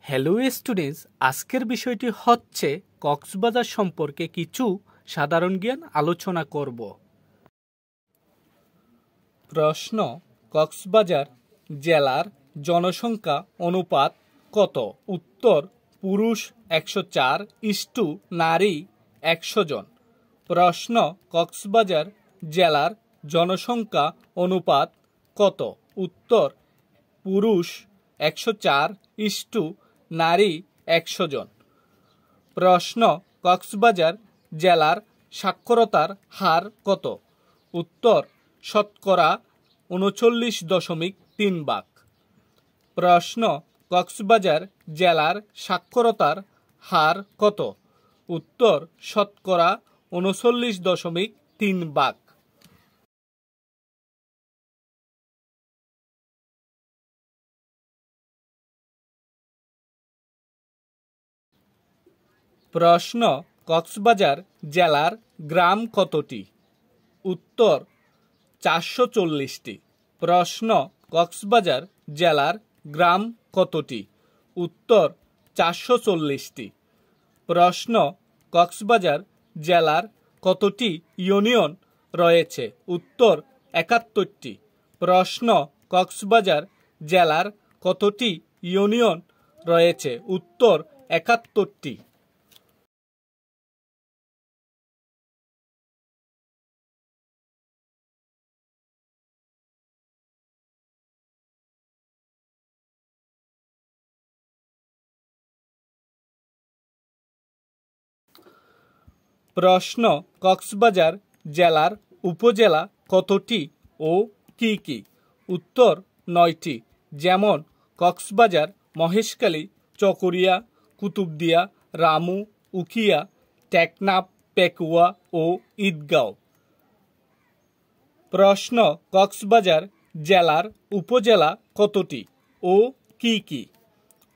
Hello students, আজকের বিষয়টি হচ্ছে কক্সবাজার সম্পর্কে কিছু সাধারণ জ্ঞান আলোচনা করব। প্রশ্ন: কক্সবাজার জেলার জনসংখ্যা অনুপাত কত? উত্তর: পুরুষ 104 নারী 100 জন। প্রশ্ন: কক্সবাজার জেলার জনসংখ্যা অনুপাত কত? উত্তর: পুরুষ 104 নারী 100 জন। প্রশ্ন: কক্সবাজার জেলার সাক্ষরতার হার কত? উত্তর: শতকরা 39.3%। প্রশ্ন: কক্সবাজার জেলার সাক্ষরতার হার কত? উত্তর: শতকরা 39.3%। প্রশ্ন: কক্সবাজার জেলার গ্রাম কতটি? উত্তর: 440টি। প্রশ্ন: কক্সবাজার জেলার গ্রাম কতটি? উত্তর: 440টি। প্রশ্ন: কক্সবাজার জেলার কতটি ইউনিয়ন রয়েছে? উত্তর: 71টি। প্রশ্ন: কক্সবাজার জেলার কতটি ইউনিয়ন রয়েছে? উত্তর: 71টি। প্রশ্ন: কক্সবাজার জেলার উপজেলা কতটি ও কি কি? উত্তর: 9টি। যেমন: কক্সবাজার, মহেশখালী, চকরিয়া, কুতুবদিয়া, রামু, উখিয়া, টেকনাফ, পেকুয়া ও ঈদগাঁও। প্রশ্ন: কক্সবাজার জেলার উপজেলা কতটি ও কি কি?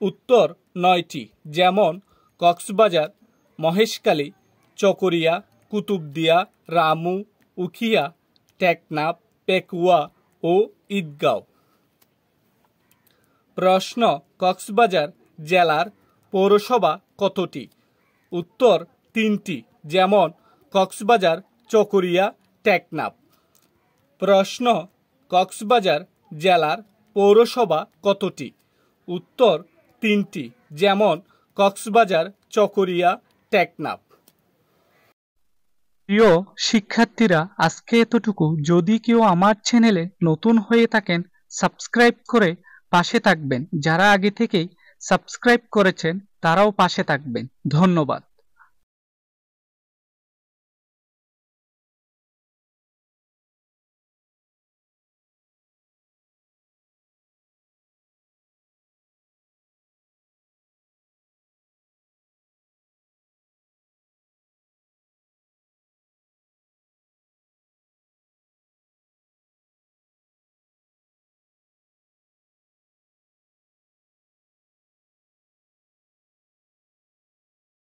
উত্তর: 9টি। যেমন: কক্সবাজার, মহেশখালী, চকরিয়া, কুতুবদিয়া, রামু, উখিয়া, টেকনাফ, পেকুয়া ও ঈদগাঁও। প্রশ্ন: কক্সবাজার জেলার পৌরসভা কতটি? উত্তর: 3টি। যেমন: কক্সবাজার, চকরিয়া, টেকনাফ। প্রশ্ন: কক্সবাজার জেলার পৌরসভা কতটি? উত্তর: 3টি। যেমন: কক্সবাজার, চকরিয়া, টেকনাফ। প্রিয় শিক্ষার্থীরা, আজকে এতটুকু। যদি কেউ আমার চ্যানেলে নতুন হয়ে থাকেন, সাবস্ক্রাইব করে পাশে থাকবেন। যারা আগে থেকেই সাবস্ক্রাইব করেছেন তারাও পাশে থাকবেন। ধন্যবাদ।